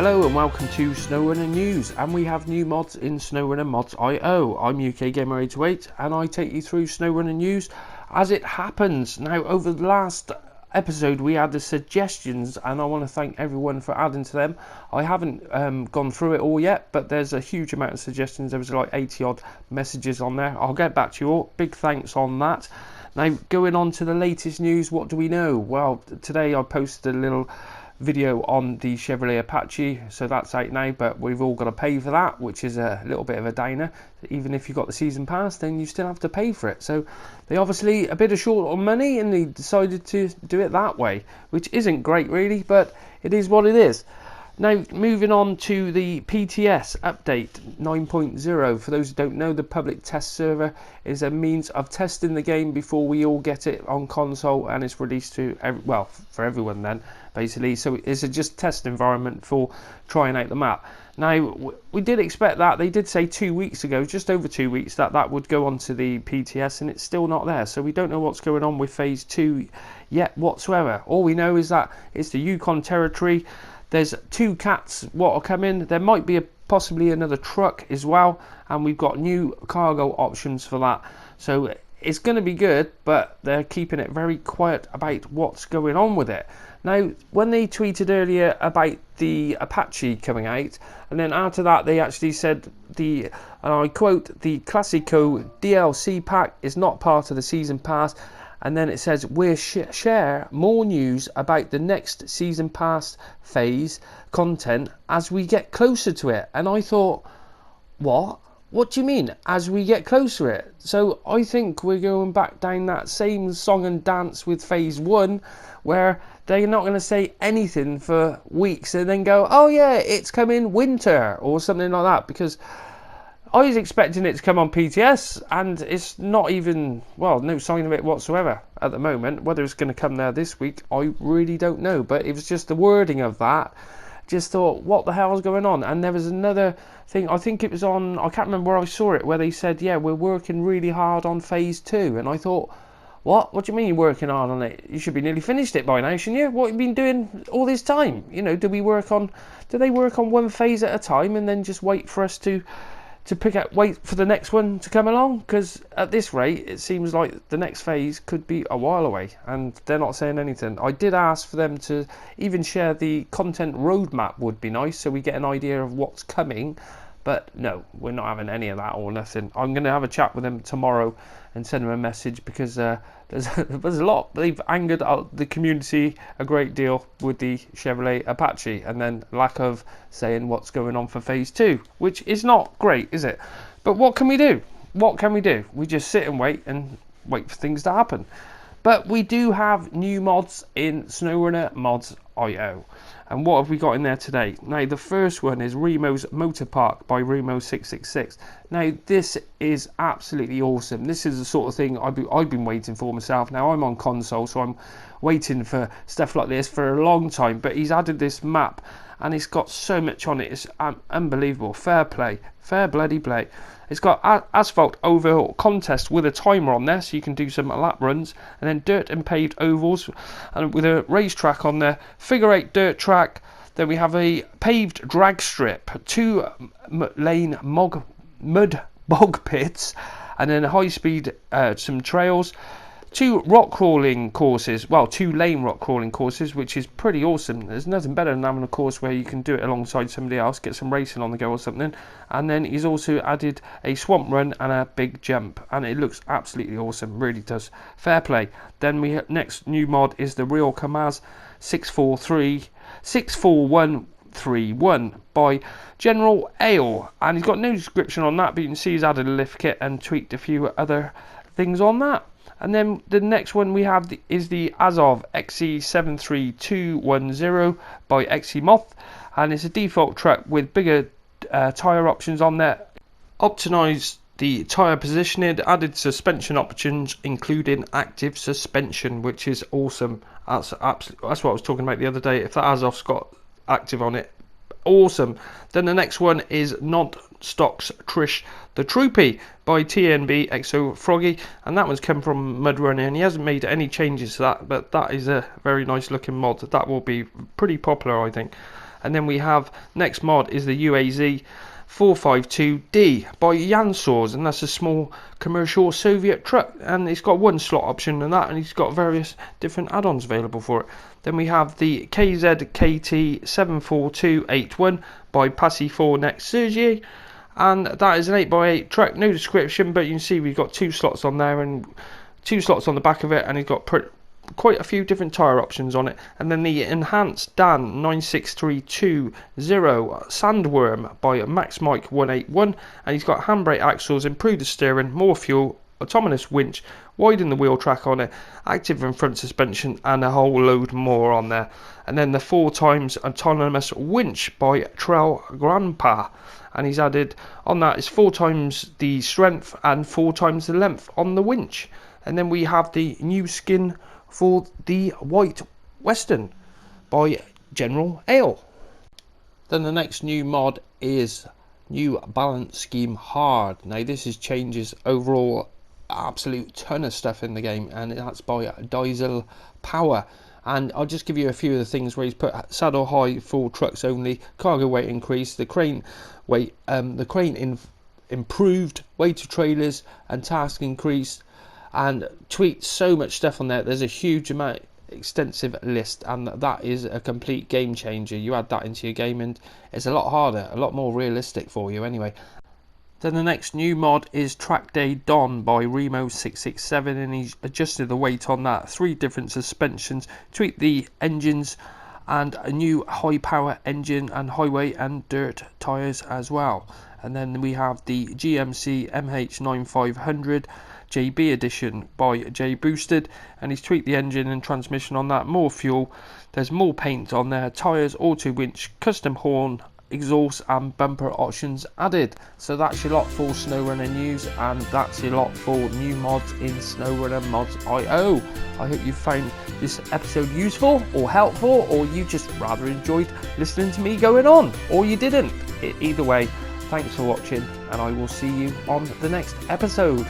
Hello and welcome to Snowrunner News, and we have new mods in Snowrunner Mods.io. I'm UK Gamer 828 and I take you through Snowrunner News as it happens. Now, over the last episode we had the suggestions and I want to thank everyone for adding to them. I haven't gone through it all yet, but there's a huge amount of suggestions. There was like 80 odd messages on there. I'll get back to you all. Big thanks on that. Now, going on to the latest news, what do we know? Well, today I posted a little video on the Chevrolet Apache, so that's out now, but we've all got to pay for that, which is a little bit of a downer. Even if you've got the season pass, then you still have to pay for it. So they obviously a bit short on money and they decided to do it that way, which isn't great really, but it is what it is. Now, moving on to the PTS update 9.0. For those who don't know, the public test server is a means of testing the game before we all get it on console, and it's released to for everyone then, basically. So it's a just test environment for trying out the map. Now, we did expect that. They did say 2 weeks ago, just over 2 weeks, that would go onto the PTS, and it's still not there. So we don't know what's going on with phase 2 yet whatsoever. All we know is that it's the Yukon territory. There's 2 cats what are coming. There might be possibly another truck as well, and we've got new cargo options for that. So it's going to be good, but they're keeping it very quiet about what's going on with it. Now, when they tweeted earlier about the Apache coming out, and then after that they actually said and I quote, "The Classico DLC pack is not part of the season pass." And then it says, "We'll share more news about the next season pass phase content as we get closer to it." And I thought, what? What do you mean, as we get closer to it? So I think we're going back down that same song and dance with phase 1, where they're not going to say anything for weeks and then go, "Oh yeah, it's coming winter," or something like that, because I was expecting it to come on PTS, and it's not even, no sign of it whatsoever at the moment. Whether it's going to come there this week, I really don't know. But it was just the wording of that. Just thought, what the hell is going on? And there was another thing, I think it was on, I can't remember where I saw it, where they said, yeah, we're working really hard on phase 2. And I thought, what? What do you mean you're working hard on it? You should be nearly finished it by now, shouldn't you? What have you been doing all this time? You know, do they work on one phase at a time and then just wait for us to wait for the next one to come along? Because at this rate it seems like the next phase could be a while away and they're not saying anything. I did ask for them to even share the content roadmap, would be nice, so we get an idea of what's coming, but no, we're not having any of that or nothing. I'm going to have a chat with them tomorrow and send them a message, because there's a lot. They've angered the community a great deal with the Chevrolet Apache, and then lack of saying what's going on for phase 2, which is not great, is it? But what can we do? What can we do? We just sit and wait for things to happen. But we do have new mods in Snowrunner Mods.io. And what have we got in there today? Now, the first one is Remo's Motor Park by Remo666. Now, this is absolutely awesome. This is the sort of thing I've been waiting for myself. Now, I'm on console, so I'm waiting for stuff like this for a long time. But he's added this map, and it's got so much on it. It's unbelievable. Fair play. Fair bloody play. It's got asphalt oval contest with a timer on there, so you can do some lap runs, and then dirt and paved ovals, and with a racetrack on there, figure 8 dirt track. Then we have a paved drag strip, 2 lane mud bog pits, and then high speed some trails. 2 rock crawling courses, 2 lane rock crawling courses, which is pretty awesome. There's nothing better than having a course where you can do it alongside somebody else, get some racing on the go or something. And then he's also added a swamp run and a big jump, and it looks absolutely awesome, really does. Fair play. Then next new mod is the Real Kamaz 64131 by General Ale, and he's got no description on that, but you can see he's added a lift kit and tweaked a few other things on that. And then the next one we have is the Azov XE73210 by XE-Moth, and it's a default truck with bigger tyre options on there. Optimised the tyre positioning, added suspension options including active suspension, which is awesome. That's what I was talking about the other day. If that Azov's got active on it, awesome. Then the next one is Nod Stocks Trish the Troopy by TNB XO Froggy, and that one's come from Mudrunner, and he hasn't made any changes to that, but that is a very nice looking mod. That will be pretty popular, I think. And then we have next mod is the UAZ 452D by Yansors, and that's a small commercial Soviet truck, and it's got one slot option and that, and he's got various different add-ons available for it. Then we have the KZKT 74281 by Apache 4 Next Sergei, and that is an 8x8 truck, no description, but you can see we've got 2 slots on there and 2 slots on the back of it, and he's got quite a few different tyre options on it. And then the enhanced Dan 96320 Sandworm by Max Mike 181, and he's got handbrake axles, improved steering, more fuel, autonomous winch, widen the wheel track on it, active and front suspension, and a whole load more on there. And then the 4x autonomous winch by Trail Grandpa, and he's added on that is 4x the strength and 4x the length on the winch. And then we have the new skin for the White Western by General Ale. Then the next new mod is New Balance Scheme Hard. Now this is changes overall absolute ton of stuff in the game, and that's by Diesel Power. And I'll just give you a few of the things where he's put saddle high for trucks only, cargo weight increased, the crane weight, improved, weight of trailers and task increased, and tweaked so much stuff on there. There's a huge amount, extensive list, and that is a complete game changer. You add that into your game and it's a lot harder, a lot more realistic for you anyway. Then the next new mod is Track Day Don by Remo667, and he's adjusted the weight on that, 3 different suspensions, tweaked the engines, and a new high power engine and highway and dirt tyres as well. And then we have the GMC MH9500 JB edition by J Boosted, and he's tweaked the engine and transmission on that, more fuel, there's more paint on there, tyres, auto winch, custom horn, exhaust and bumper options added. So that's your lot for Snowrunner news, and that's your lot for new mods in Snowrunner Mods IO. I hope you found this episode useful or helpful, or you just rather enjoyed listening to me going on, or you didn't. Either way, thanks for watching, and I will see you on the next episode.